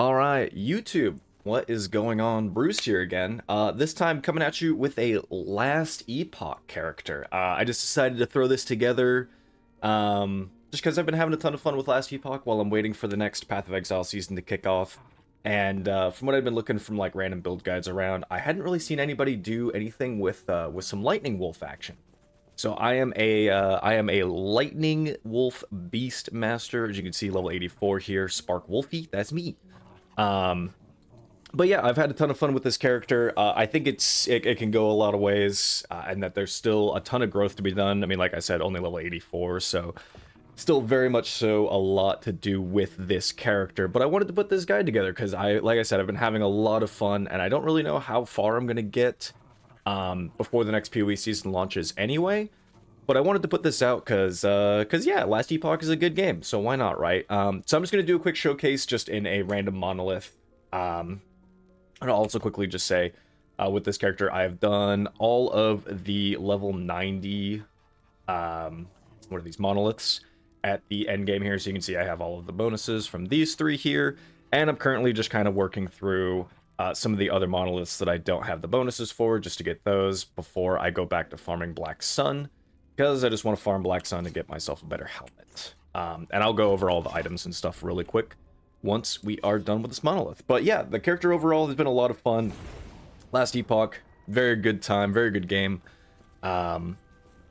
All right, YouTube, what is going on? Bruce here again. This time coming at you with a Last Epoch character. I just decided to throw this together just because I've been having a ton of fun with Last Epoch while I'm waiting for the next Path of Exile season to kick off. And from what I've been looking from like random build guides around, I hadn't really seen anybody do anything with some Lightning Wolf action. So I am a Lightning Wolf Beastmaster, as you can see, level 84 here. Spark Wolfie, that's me. But yeah, I've had a ton of fun with this character. I think it can go a lot of ways, and that there's still a ton of growth to be done. I mean, like I said, only level 84, so still very much so a lot to do with this character. But I wanted to put this guide together because like I said, I've been having a lot of fun, and I don't really know how far I'm gonna get before the next PoE season launches anyway. But I wanted to put this out because yeah, Last Epoch is a good game, so why not, right? So I'm just going to do a quick showcase just in a random monolith. And I'll also quickly just say, with this character, I have done all of the level 90, what are these, monoliths at the end game here. So you can see I have all of the bonuses from these three here, and I'm currently just kind of working through some of the other monoliths that I don't have the bonuses for, just to get those before I go back to farming Black Sun. Because I just want to farm Black Sun to get myself a better helmet. And I'll go over all the items and stuff really quick once we are done with this monolith. But yeah, the character overall has been a lot of fun. Last Epoch, very good time, very good game. And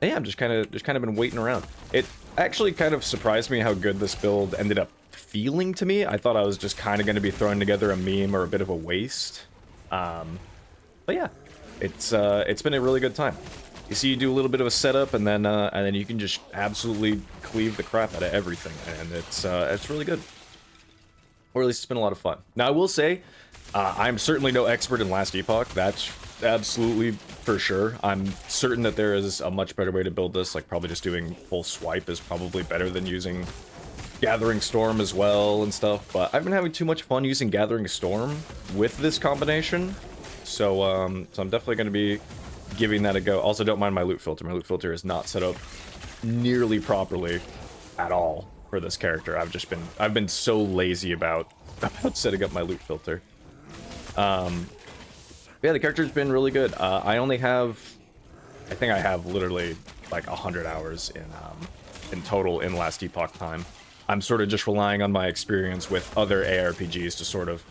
yeah, I'm just kind of been waiting around. It actually kind of surprised me how good this build ended up feeling to me. I thought I was just kind of going to be throwing together a meme or a bit of a waste. But yeah, it's been a really good time. You see, you do a little bit of a setup, and then you can just absolutely cleave the crap out of everything, and it's really good. Or at least it's been a lot of fun. Now, I will say, I'm certainly no expert in Last Epoch. That's absolutely for sure. I'm certain that there is a much better way to build this. Like, probably just doing full swipe is probably better than using Gathering Storm as well and stuff. But I've been having too much fun using Gathering Storm with this combination, so I'm definitely going to be giving that a go. Also, don't mind my loot filter. My loot filter is not set up nearly properly at all for this character. I've been so lazy about setting up my loot filter. Yeah, the character's been really good. I think I have literally like 100 hours in total in Last Epoch time. I'm sort of just relying on my experience with other ARPGs to sort of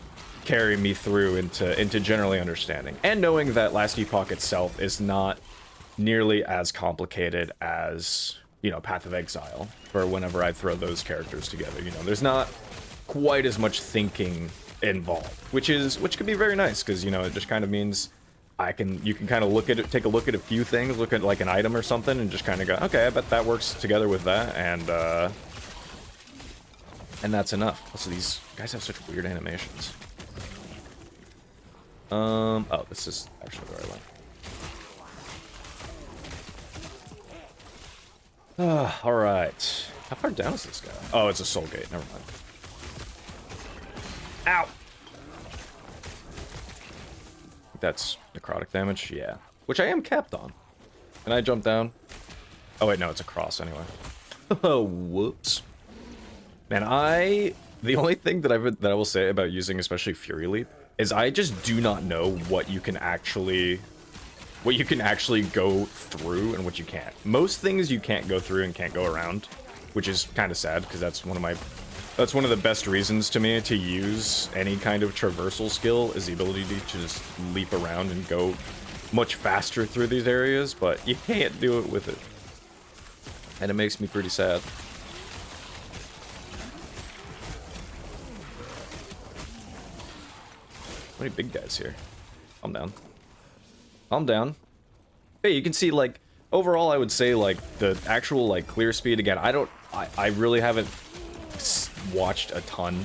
carry me through into generally understanding, and knowing that Last Epoch itself is not nearly as complicated as, you know, Path of Exile, for whenever I throw those characters together. You know, there's not quite as much thinking involved, which can be very nice, because, you know, it just kind of means you can kind of take a look at a few things, look at like an item or something, and just kind of go, okay, I bet that works together with that, and that's enough. Also, these guys have such weird animations. Oh, this is actually where I went. Alright. How far down is this guy? Oh, it's a soul gate. Never mind. Ow! That's necrotic damage? Yeah. Which I am capped on. Can I jump down? Oh, wait, no, it's a cross anyway. Oh, whoops. Man, the only thing that I will say about using especially Fury Leap is I just do not know what you can actually go through and what you can't. Most things you can't go through and can't go around, which is kind of sad, because that's one of the best reasons to me to use any kind of traversal skill, is the ability to just leap around and go much faster through these areas, but you can't do it with it. And it makes me pretty sad. How many big guys here? Calm down. Calm down. Hey, you can see, like, overall, I would say, like, the actual, like, clear speed, again, I really haven't watched a ton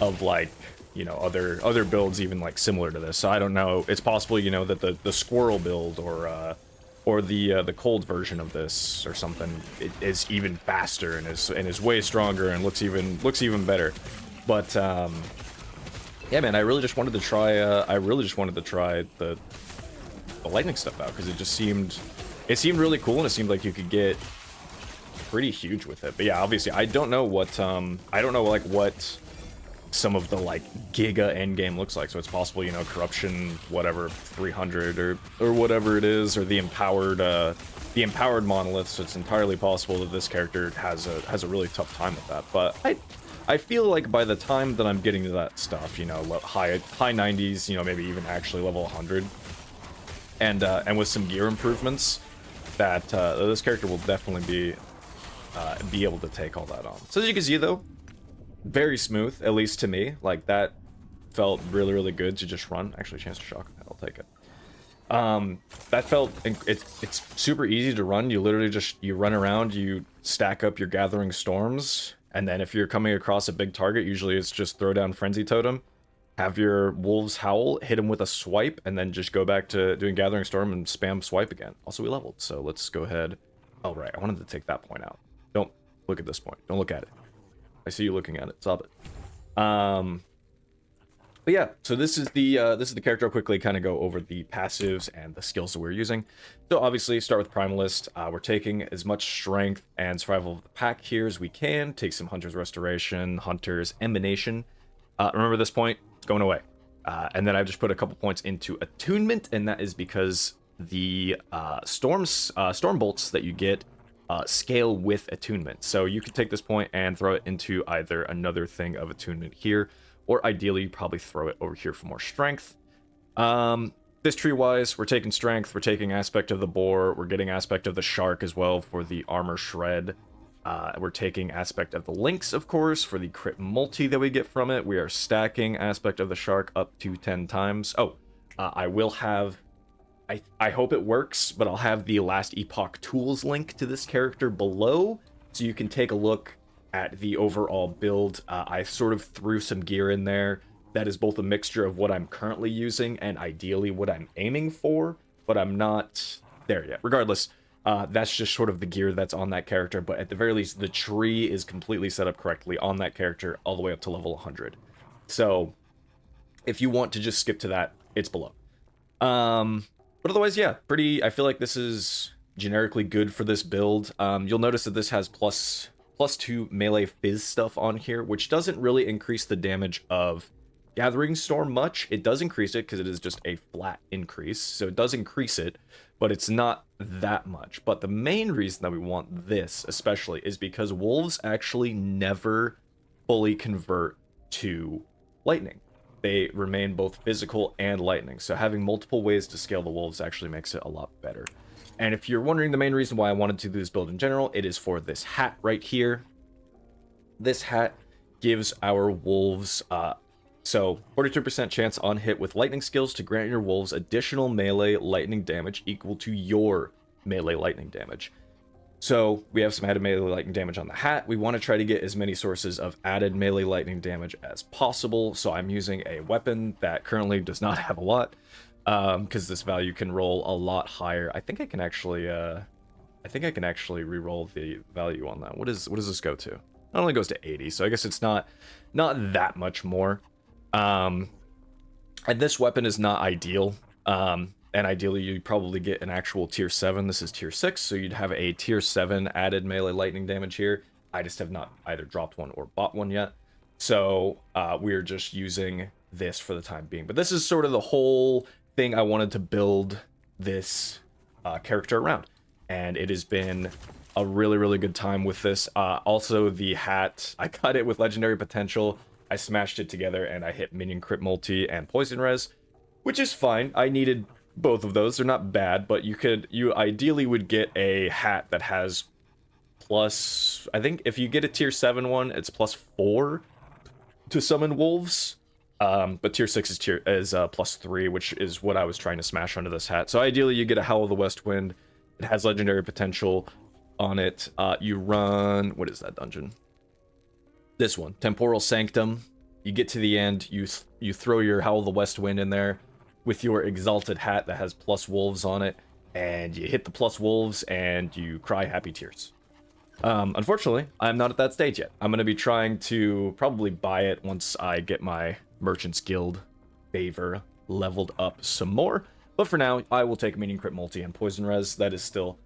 of, like, you know, other builds even, like, similar to this, so I don't know. It's possible, you know, that the squirrel build or the cold version of this or something is even faster and is way stronger and looks even better. But, yeah, man, I really just wanted to try the lightning stuff out, because it seemed really cool, and it seemed like you could get pretty huge with it. But yeah, obviously I don't know what some of the like giga endgame looks like. So it's possible, you know, corruption, whatever, 300 or whatever it is, or the empowered monolith. So it's entirely possible that this character has a really tough time with that. But I feel like by the time that I'm getting to that stuff, you know, high 90s, you know, maybe even actually level 100, and with some gear improvements, that this character will definitely be able to take all that on. So as you can see, though, very smooth, at least to me. Like, that felt really, really good to just run. Actually, chance to shock, I'll take it. That felt, it's super easy to run. You literally just, you run around, you stack up your Gathering Storms, and then if you're coming across a big target, usually it's just throw down Frenzy Totem, have your Wolves Howl, hit him with a swipe, and then just go back to doing Gathering Storm and spam swipe again. Also, we leveled, so let's go ahead. Oh, right, I wanted to take that point out. Don't look at this point. Don't look at it. I see you looking at it. Stop it. But yeah, so this is the character. I'll quickly kind of go over the passives and the skills that we're using. So obviously, start with Primalist. We're taking as much strength and survival of the pack here as we can. Take some Hunter's Restoration, Hunter's Emanation. Remember this point, it's going away. And then I've just put a couple points into Attunement, and that is because the Storm Bolts that you get scale with Attunement. So you could take this point and throw it into either another thing of Attunement here, or ideally you probably throw it over here for more strength. This tree wise, we're taking strength, we're taking aspect of the boar, we're getting aspect of the shark as well for the armor shred. We're taking aspect of the lynx, of course, for the crit multi that we get from it. We are stacking aspect of the shark up to 10 times. Oh, I will have, I hope it works, but I'll have the Last Epoch tools link to this character below, so you can take a look at the overall build. I sort of threw some gear in there that is both a mixture of what I'm currently using and ideally what I'm aiming for, but I'm not there yet. Regardless, that's just sort of the gear that's on that character, but at the very least, the tree is completely set up correctly on that character all the way up to level 100. So if you want to just skip to that, it's below. But otherwise, yeah, I feel like this is generically good for this build. You'll notice that this has plus 2 melee fizz stuff on here, which doesn't really increase the damage of Gathering Storm much. It does increase it because it is just a flat increase, so it does increase it, but it's not that much. But the main reason that we want this especially is because wolves actually never fully convert to lightning. They remain both physical and lightning, so having multiple ways to scale the wolves actually makes it a lot better. And if you're wondering the main reason why I wanted to do this build in general, it is for this hat right here. This hat gives our wolves, so 42% chance on hit with lightning skills to grant your wolves additional melee lightning damage equal to your melee lightning damage. So we have some added melee lightning damage on the hat. We want to try to get as many sources of added melee lightning damage as possible. So I'm using a weapon that currently does not have a lot, because this value can roll a lot higher. I think I can actually re-roll the value on that. What does this go to? It only goes to 80, so I guess it's not that much more. And this weapon is not ideal. And ideally you'd probably get an actual tier 7. This is tier 6, so you'd have a tier 7 added melee lightning damage here. I just have not either dropped one or bought one yet. So we're just using this for the time being. But this is sort of the whole thing I wanted to build this character around. And it has been a really, really good time with this. Also, the hat, I cut it with legendary potential. I smashed it together and I hit minion crit multi and poison res, which is fine. I needed both of those. They're not bad, but you ideally would get a hat that has plus, I think if you get a tier 7 one, it's +4 to summon wolves. But tier 6 is +3, which is what I was trying to smash onto this hat. So ideally you get a Howl of the West Wind. It has legendary potential on it. You run, what is that dungeon? This one, Temporal Sanctum. You get to the end, you throw your Howl of the West Wind in there with your Exalted hat that has plus wolves on it, and you hit the plus wolves and you cry happy tears. Unfortunately, I'm not at that stage yet. I'm going to be trying to probably buy it once I get my Merchant's Guild favor leveled up some more. But for now, I will take Minion Crit Multi and Poison Res. That is still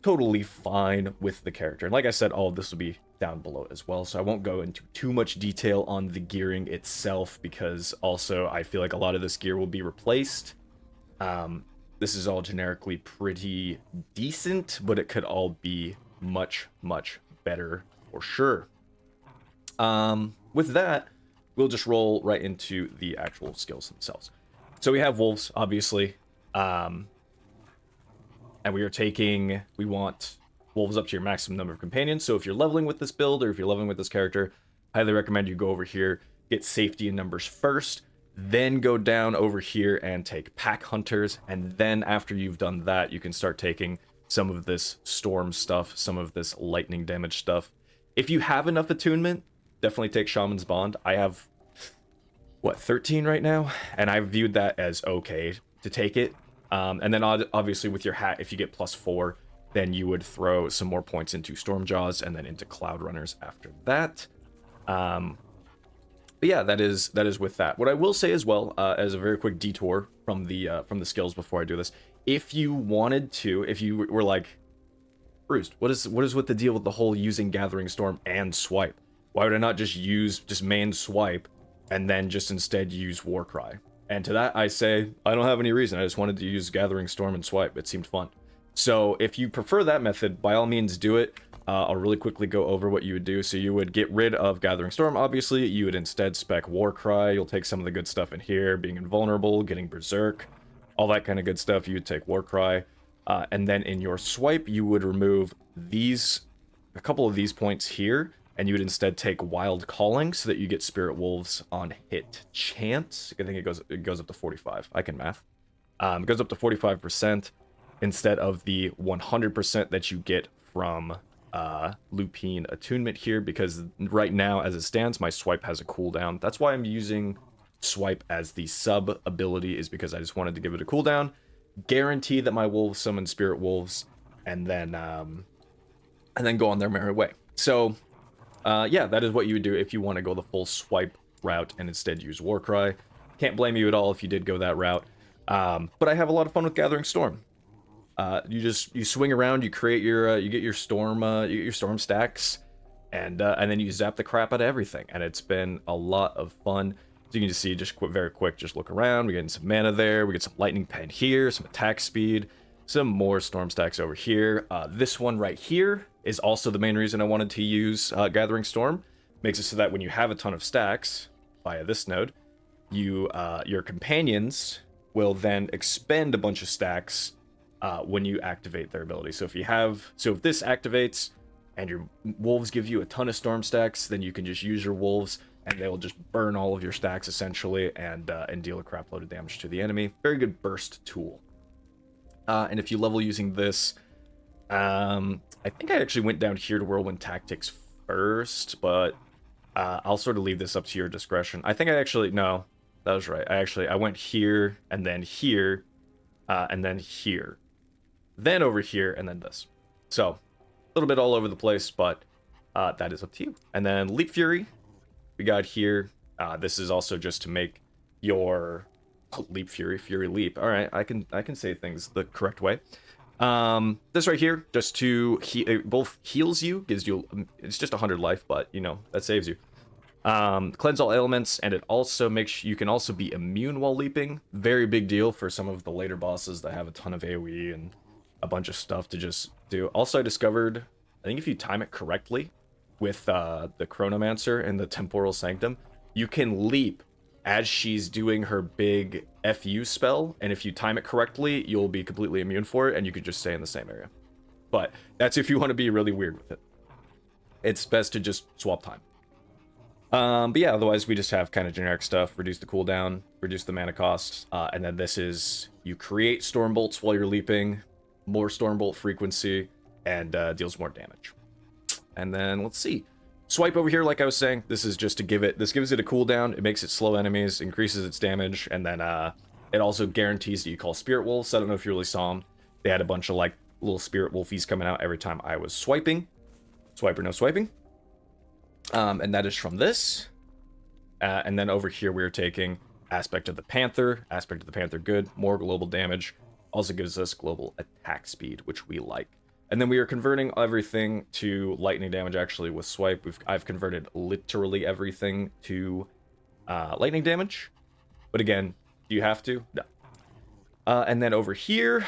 totally fine with the character. And like I said, all of this will be down below as well, so I won't go into too much detail on the gearing itself, because also I feel like a lot of this gear will be replaced. This is all generically pretty decent, but it could all be much, much better for sure. With that, we'll just roll right into the actual skills themselves. So we have wolves, obviously. And we want wolves up to your maximum number of companions. So if you're leveling with this build, or if you're leveling with this character, highly recommend you go over here, get safety in numbers first, then go down over here and take pack hunters. And then after you've done that, you can start taking some of this storm stuff, some of this lightning damage stuff. If you have enough attunement, definitely take Shaman's Bond. I have, what, 13 right now? And I viewed that as okay to take it. And then obviously with your hat, if you get +4, then you would throw some more points into Stormjaws and then into Cloud Runners after that. But yeah, that is with that. What I will say as well, as a very quick detour from the skills before I do this, if you wanted to, if you were like, Bruce, what is with the deal with the whole using Gathering Storm and swipe? Why would I not just main swipe and then just instead use Warcry? And to that I say, I don't have any reason. I just wanted to use Gathering Storm and swipe. It seemed fun. So if you prefer that method, by all means do it. I'll really quickly go over what you would do. So you would get rid of Gathering Storm, obviously. You would instead spec Warcry. You'll take some of the good stuff in here, being invulnerable, getting Berserk, all that kind of good stuff. You would take Warcry. And then in your swipe, you would remove a couple of these points here, and you would instead take Wild Calling so that you get Spirit Wolves on hit chance. I think it goes up to 45. I can math. It goes up to 45% instead of the 100% that you get from Lupine Attunement here, because right now, as it stands, my swipe has a cooldown. That's why I'm using swipe as the sub ability, is because I just wanted to give it a cooldown, guarantee that my wolves summon Spirit Wolves, and then go on their merry way. So yeah, that is what you would do if you want to go the full swipe route and instead use Warcry. Can't blame you at all if you did go that route. But I have a lot of fun with Gathering Storm. You swing around, you create you get your storm stacks, and then you zap the crap out of everything, and it's been a lot of fun. So you can just see, very quick, just look around. We're getting some mana there. We get some lightning pen here, some attack speed, some more storm stacks over here. This one right here is also the main reason I wanted to use Gathering Storm. Makes it so that when you have a ton of stacks via this node, your companions will then expend a bunch of stacks when you activate their ability. So if this activates and your wolves give you a ton of storm stacks, then you can just use your wolves and they will just burn all of your stacks essentially, and deal a crap load of damage to the enemy. Very good burst tool. And if you level using this, I think I actually went down here to Whirlwind Tactics first, but I'll sort of leave this up to your discretion. I think no, that was right. I went here, and then here, and then here. Then over here, and then this. So, a little bit all over the place, but that is up to you. And then Leap Fury, we got here. This is also just to make your Leap Fury Leap. All right, I can say things the correct way. This right here, just to both heals you, gives you, it's just 100 life, but you know that saves you. Cleanse all elements, and it also makes you can also be immune while leaping. Very big deal for some of the later bosses that have a ton of AoE and a bunch of stuff to just do. Also, I discovered, I think if you time it correctly with the Chronomancer and the Temporal Sanctum, you can leap as she's doing her big FU spell, and if you time it correctly, you'll be completely immune for it, and you could just stay in the same area. But that's if you want to be really weird with it. It's best to just swap time. But yeah, otherwise we just have kind of generic stuff. Reduce the cooldown, reduce the mana cost, and then this is, you create storm bolts while you're leaping, more storm bolt frequency, and deals more damage. And then let's see. Swipe over here, like I was saying, this is just to this gives it a cooldown, it makes it slow enemies, increases its damage, and then it also guarantees that you call Spirit Wolves. I don't know if you really saw them. They had a bunch of like little Spirit Wolfies coming out every time I was swiping. Swipe or no swiping. And that is from this. And then over here we are taking Aspect of the Panther. Aspect of the Panther good, more global damage. Also gives us global attack speed, which we like. And then we are converting everything to lightning damage. Actually, with swipe, I've converted literally everything to lightning damage. But again, do you have to? No. And then over here,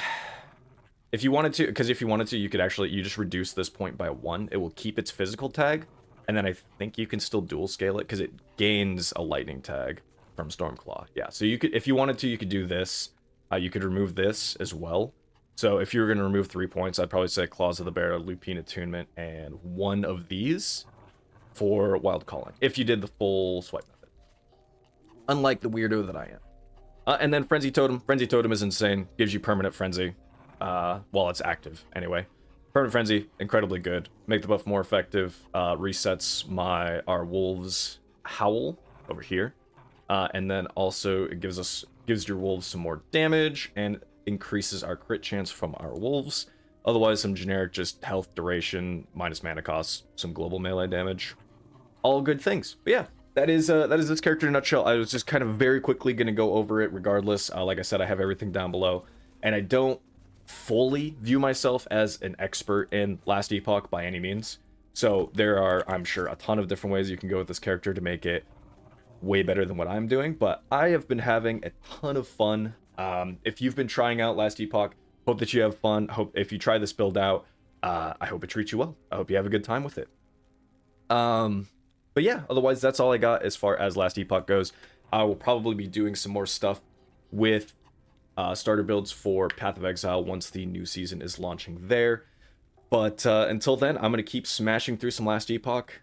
if you wanted to, because if you wanted to, you could actually, you just reduce this point by 1. It will keep its physical tag. And then I think you can still dual scale it because it gains a lightning tag from Stormclaw. Yeah, so you could, if you wanted to, you could do this. You could remove this as well. So if you were going to remove 3 points, I'd probably say Claws of the Bear, Lupine Attunement, and 1 of these for Wild Calling, if you did the full swipe method. Unlike the weirdo that I am. And then Frenzy Totem. Frenzy Totem is insane. Gives you permanent Frenzy. While it's active, anyway. Permanent Frenzy, incredibly good. Make the buff more effective. Resets our Wolves Howl over here. And then also it gives your Wolves some more damage and increases our crit chance from our Wolves. Otherwise, some generic just health duration, minus mana cost, some global melee damage. All good things. But yeah, that is this character in a nutshell. I was just kind of very quickly going to go over it regardless. Like I said, I have everything down below. And I don't fully view myself as an expert in Last Epoch by any means. So there are, I'm sure, a ton of different ways you can go with this character to make it way better than what I'm doing. But I have been having a ton of fun. If you've been trying out Last Epoch, hope that you have fun. Hope if you try this build out, I hope it treats you well. I hope you have a good time with it. But yeah, otherwise that's all I got as far as Last Epoch goes. I will probably be doing some more stuff with starter builds for Path of Exile once the new season is launching there. But until then, I'm going to keep smashing through some Last Epoch.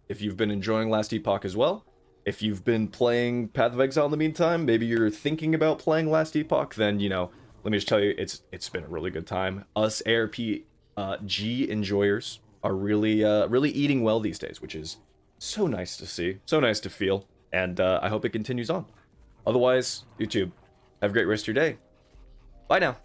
If you've been enjoying Last Epoch as well, if you've been playing Path of Exile in the meantime, maybe you're thinking about playing Last Epoch, then, you know, let me just tell you, it's been a really good time. Us ARPG enjoyers are really eating well these days, which is so nice to see, so nice to feel, and I hope it continues on. Otherwise, YouTube, have a great rest of your day. Bye now.